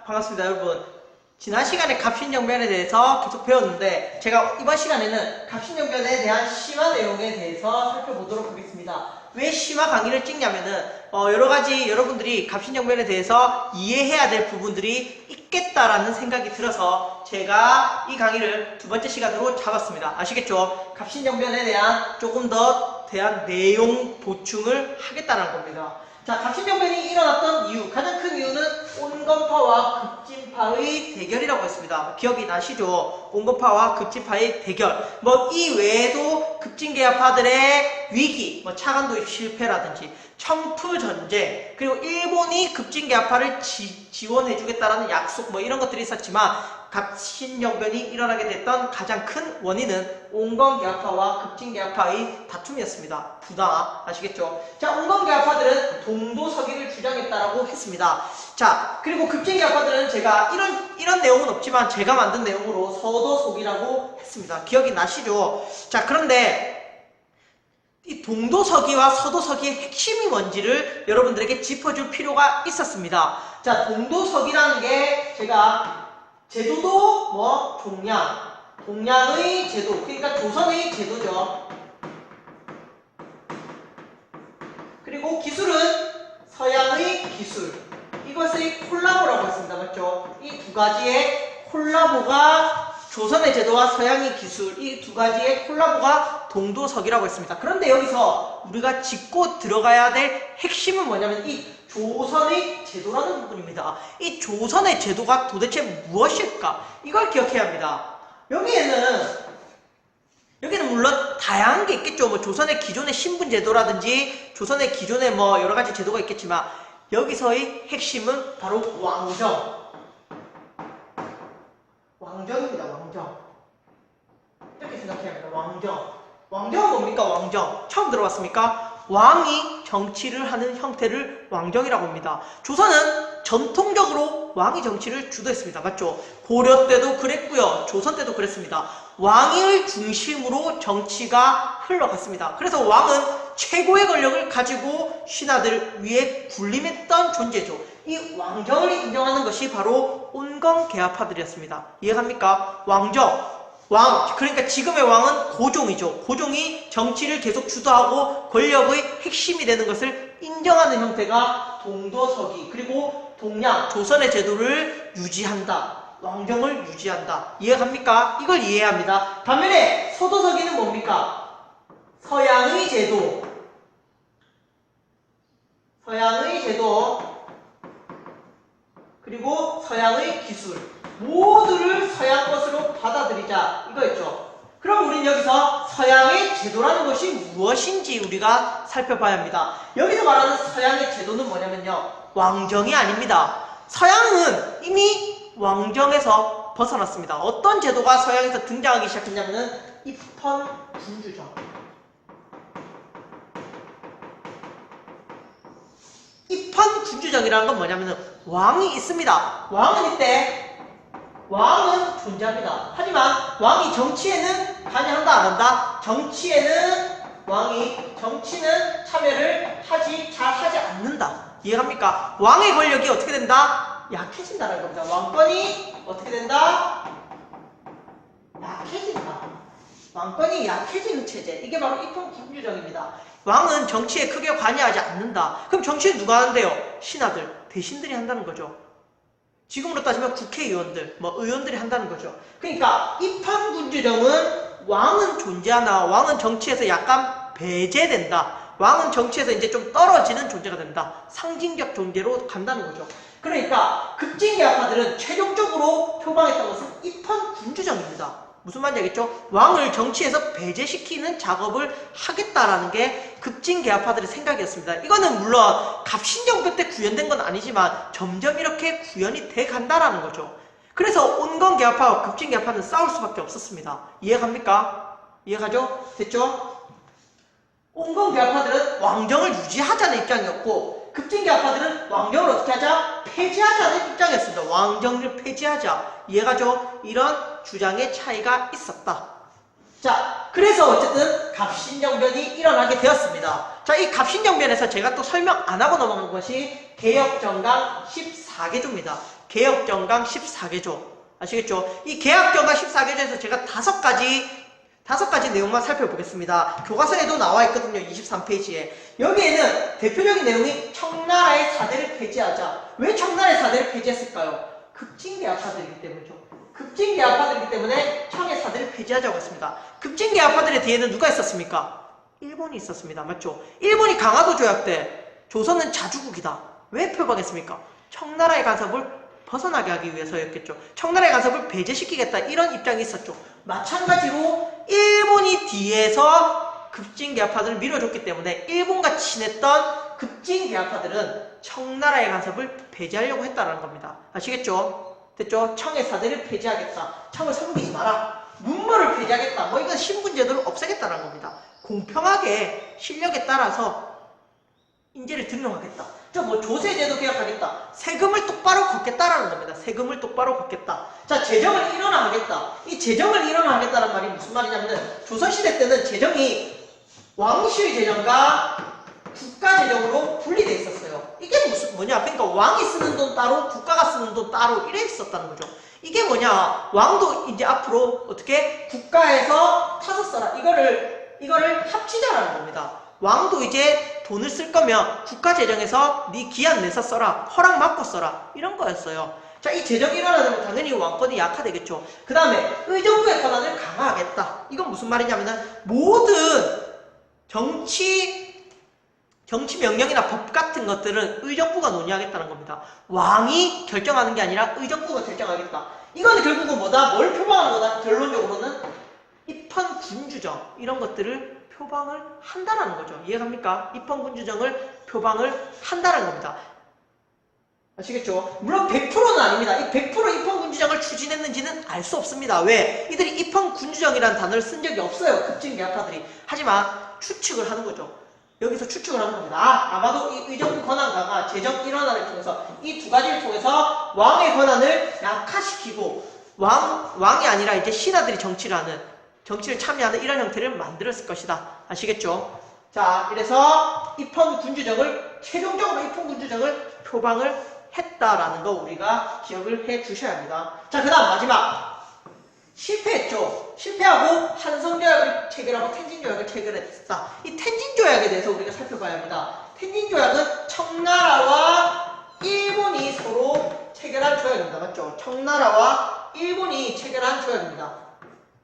반갑습니다 여러분. 지난 시간에 값신정변에 대해서 계속 배웠는데 제가 이번 시간에는 값신정변에 대한 심화 내용에 대해서 살펴보도록 하겠습니다. 왜 심화 강의를 찍냐면은 여러가지 여러분들이 값신정변에 대해서 이해해야 될 부분들이 있겠다라는 생각이 들어서 제가 이 강의를 두 번째 시간으로 잡았습니다. 아시겠죠? 값신정변에 대한 조금 더 내용 보충을 하겠다는 겁니다. 자, 값신정변이 일어났던 이유, 가장 큰 이유는 온건파와 급진파의 대결이라고 했습니다. 기억이 나시죠? 온건파와 급진파의 대결. 이 외에도 급진계합파들의 위기, 차관도입 실패라든지 청프전쟁, 그리고 일본이 급진계합파를 지원해주겠다라는 약속, 이런 것들이 있었지만 값신정변이 일어나게 됐던 가장 큰 원인은 온건계합파와 급진계합파의 다툼이었습니다. 부당화, 아시겠죠? 자, 온건계합파들은 동도서기를 주장했다라고 했습니다. 자, 그리고 급진계합파들은 제가 이런 내용은 없지만 제가 만든 내용으로 서도서기라고 했습니다. 기억이 나시죠? 자, 그런데 이 동도서기와 서도서기의 핵심이 뭔지를 여러분들에게 짚어줄 필요가 있었습니다. 자, 동도서기라는 게 제가 제도도 동양의 제도, 그러니까 조선의 제도죠. 그리고 기술은 서양의 기술, 이것의 콜라보라고 했습니다. 맞죠? 이 두 가지의 콜라보가 조선의 제도와 서양의 기술, 이 두 가지의 콜라보가 동도서기라고 했습니다. 그런데 여기서 우리가 짚고 들어가야 될 핵심은 뭐냐면 이 조선의 제도라는 부분입니다. 이 조선의 제도가 도대체 무엇일까? 이걸 기억해야 합니다. 여기는 물론 다양한 게 있겠죠. 조선의 기존의 신분제도라든지 조선의 기존의 여러가지 제도가 있겠지만 여기서의 핵심은 바로 왕정입니다. 왕정. 이렇게 생각해야 합니다. 왕정은 뭡니까? 왕정. 처음 들어봤습니까? 왕이 정치를 하는 형태를 왕정이라고 합니다. 조선은 전통적으로 왕이 정치를 주도했습니다. 맞죠? 고려 때도 그랬고요. 조선 때도 그랬습니다. 왕을 중심으로 정치가 흘러갔습니다. 그래서 왕은 최고의 권력을 가지고 신하들 위에 군림했던 존재죠. 이 왕정을 인정하는 것이 바로 온건계합파들이었습니다. 이해갑니까? 그러니까 지금의 왕은 고종이죠. 고종이 정치를 계속 주도하고 권력의 핵심이 되는 것을 인정하는 형태가 동도서기, 그리고 동양, 조선의 제도를 유지한다. 왕정을 유지한다. 이해갑니까? 이걸 이해해야 합니다. 반면에 서도서기는 뭡니까? 서양의 제도, 그리고 서양의 기술, 모두를 서양 것으로 받아들이자, 이거였죠. 그럼 우린 여기서 서양의 제도라는 것이 무엇인지 우리가 살펴봐야 합니다. 여기서 말하는 서양의 제도는 뭐냐면요, 왕정이 아닙니다. 서양은 이미 왕정에서 벗어났습니다. 어떤 제도가 서양에서 등장하기 시작했냐면은 입헌군주정. 입헌군주정이라는 건 뭐냐면은 왕이 있습니다. 왕은 존재합니다. 하지만 왕이 정치에는 관여한다 안 한다? 정치는 참여를 잘 하지 않는다. 이해갑니까? 왕의 권력이 어떻게 된다? 약해진다는 겁니다. 왕권이 어떻게 된다? 약해진다. 왕권이 약해지는 체제. 이게 바로 입헌군주정입니다. 왕은 정치에 크게 관여하지 않는다. 그럼 정치는 누가 하는데요? 신하들, 대신들이 한다는 거죠. 지금으로 따지면 국회의원들, 의원들이 한다는 거죠. 그러니까 입헌군주정은 왕은 존재하나 왕은 정치에서 약간 배제된다. 왕은 정치에서 이제 좀 떨어지는 존재가 된다. 상징적 존재로 간다는 거죠. 그러니까 급진개혁파들은 최종적으로 표방했던 것은 입헌군주정입니다. 무슨 말인지 알겠죠? 왕을 정치에서 배제시키는 작업을 하겠다라는 게 급진개혁파들의 생각이었습니다. 이거는 물론 갑신정부 때 구현된 건 아니지만 점점 이렇게 구현이 돼 간다라는 거죠. 그래서 온건개혁파와 급진개혁파는 싸울 수밖에 없었습니다. 이해갑니까? 이해가죠? 됐죠? 온건개혁파들은 왕정을 유지하자는 입장이었고 급진개혁파들은 왕정을 어떻게 하자? 폐지하자는 입장이었습니다. 왕정을 폐지하자. 이해가죠? 이런 주장의 차이가 있었다. 자, 그래서 어쨌든 갑신정변이 일어나게 되었습니다. 자, 이 갑신정변에서 제가 또 설명 안 하고 넘어간 것이 개혁정강 14개조입니다. 개혁정강 14개조. 아시겠죠? 이 개혁정강 14개조에서 제가 다섯 가지 내용만 살펴보겠습니다. 교과서에도 나와 있거든요. 23페이지에. 여기에는 대표적인 내용이 청나라의 사대를 폐지하자. 왜 청나라의 사대를 폐지했을까요? 급진개혁파들이기 때문이죠. 급진개혁파들이기 때문에 청의 사대를 폐지하자고 했습니다. 급진개혁파들의 뒤에는 누가 있었습니까? 일본이 있었습니다. 맞죠? 일본이 강화도 조약 때 조선은 자주국이다. 왜 표방했습니까? 청나라의 간섭을 벗어나게 하기 위해서였겠죠. 청나라의 간섭을 배제시키겠다. 이런 입장이 있었죠. 마찬가지로 일본이 뒤에서 급진개혁파들을 밀어줬기 때문에 일본과 친했던 급진개혁파들은 청나라의 간섭을 배제하려고 했다는 겁니다. 아시겠죠? 됐죠? 청의 사대를 폐지하겠다. 청을 섬기지 마라. 문물을 폐지하겠다. 이건 신분제도를 없애겠다는 겁니다. 공평하게 실력에 따라서 인재를 등용하겠다. 조세제도 개혁하겠다. 세금을 똑바로 걷겠다라는 겁니다. 세금을 똑바로 걷겠다. 자, 재정을 일원화하겠다. 이 재정을 일원화하겠다는 말이 무슨 말이냐면 조선시대 때는 재정이 왕실 재정과 국가 재정으로 분리되어 있었어요. 이게 뭐냐? 그러니까 왕이 쓰는 돈 따로, 국가가 쓰는 돈 따로 이래 있었다는 거죠. 이게 뭐냐? 왕도 이제 앞으로 어떻게 국가에서 타서 써라. 이거를 합치자라는 겁니다. 왕도 이제 돈을 쓸 거면 국가 재정에서 네 기한 내서 써라. 허락 받고 써라. 이런 거였어요. 자, 이 재정이 일어나면 당연히 왕권이 약화되겠죠. 그 다음에 의정부의 권한을 강화하겠다. 이건 무슨 말이냐면은 모든 정치 명령이나 법 같은 것들은 의정부가 논의하겠다는 겁니다. 왕이 결정하는 게 아니라 의정부가 결정하겠다. 이거는 결국은 뭐다? 뭘 표방하는 거다? 결론적으로는 입헌군주정 이런 것들을 표방을 한다는 거죠. 이해갑니까? 입헌군주정을 표방을 한다는 겁니다. 아시겠죠? 물론 100%는 아닙니다. 이 100% 입헌군주정을 추진했는지는 알 수 없습니다. 왜? 이들이 입헌군주정이라는 단어를 쓴 적이 없어요. 급진개혁파들이. 하지만 추측을 하는 거죠. 여기서 추측을 하는 겁니다. 아마도 이 의정부 권한 강화, 재정 일원화를 통해서 이 두 가지를 통해서 왕의 권한을 약화시키고 왕이 아니라 이제 신하들이 정치를 참여하는 이런 형태를 만들었을 것이다. 아시겠죠? 자, 이래서 최종적으로 입헌군주정을 표방을 했다라는 거 우리가 기억을 해 주셔야 합니다. 자, 그 다음 마지막. 실패했죠. 실패하고 한성조약을 체결하고 텐진조약을 체결했다. 이 텐진조약에 대해서 우리가 살펴봐야 합니다. 텐진조약은 청나라와 일본이 서로 체결한 조약입니다. 맞죠? 청나라와 일본이 체결한 조약입니다.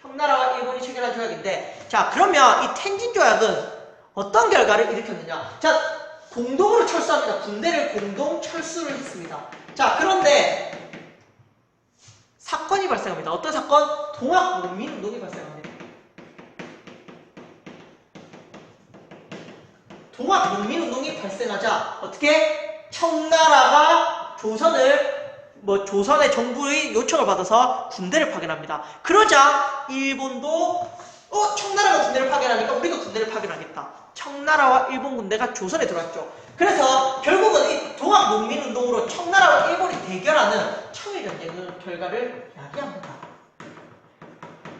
청나라와 일본이 체결한 조약인데, 자, 그러면 이 텐진조약은 어떤 결과를 일으켰느냐? 자, 공동으로 철수합니다. 군대를 공동 철수를 했습니다. 자, 그런데 사건이 발생합니다. 어떤 사건? 동학농민운동이 발생합니다. 동학농민운동이 발생하자 어떻게? 청나라가 조선의 정부의 요청을 받아서 군대를 파견합니다. 그러자 일본도 청나라가 군대를 파견하니까 우리도 군대를 파견하겠다. 청나라와 일본 군대가 조선에 들어왔죠. 그래서 결국은 이 동학농민운동으로 청나라와 일본이 대결하는 청일전쟁의 결과를 야기합니다.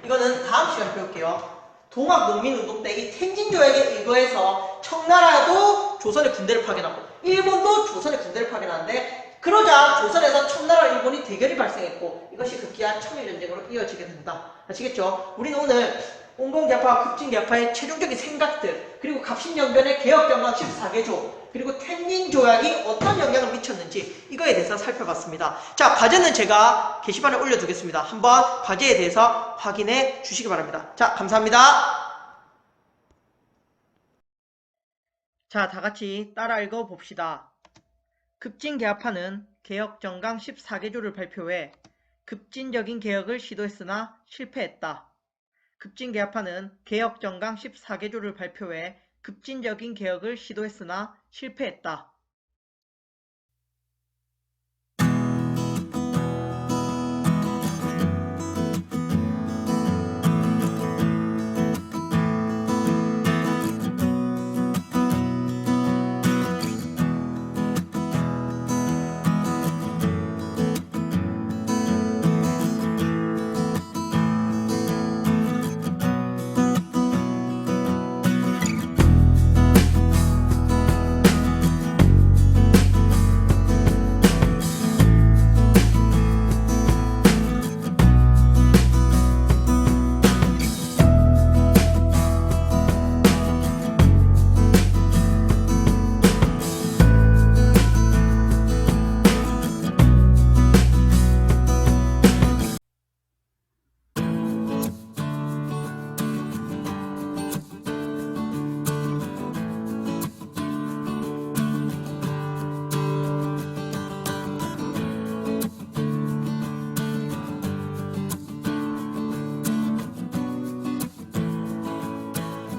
이거는 다음 시간에 배울게요. 동학농민운동 때 이 텐진조약에 의거해서 청나라도 조선에 군대를 파견하고 일본도 조선에 군대를 파견하는데, 그러자 조선에서 청나라와 일본이 대결이 발생했고 이것이 급기야 청일전쟁으로 이어지게 된다. 아시겠죠? 우리는 온건개파와 급진개파의 최종적인 생각들, 그리고 갑신정변의 개혁정강 14개조, 그리고 텐닌조약이 어떤 영향을 미쳤는지 이거에 대해서 살펴봤습니다. 자, 과제는 제가 게시판에 올려두겠습니다. 한번 과제에 대해서 확인해 주시기 바랍니다. 자, 감사합니다. 자, 다같이 따라 읽어봅시다. 급진개파는 개혁정강 14개조를 발표해 급진적인 개혁을 시도했으나 실패했다. 급진개파는 개혁정강 14개조를 발표해 급진적인 개혁을 시도했으나 실패했다.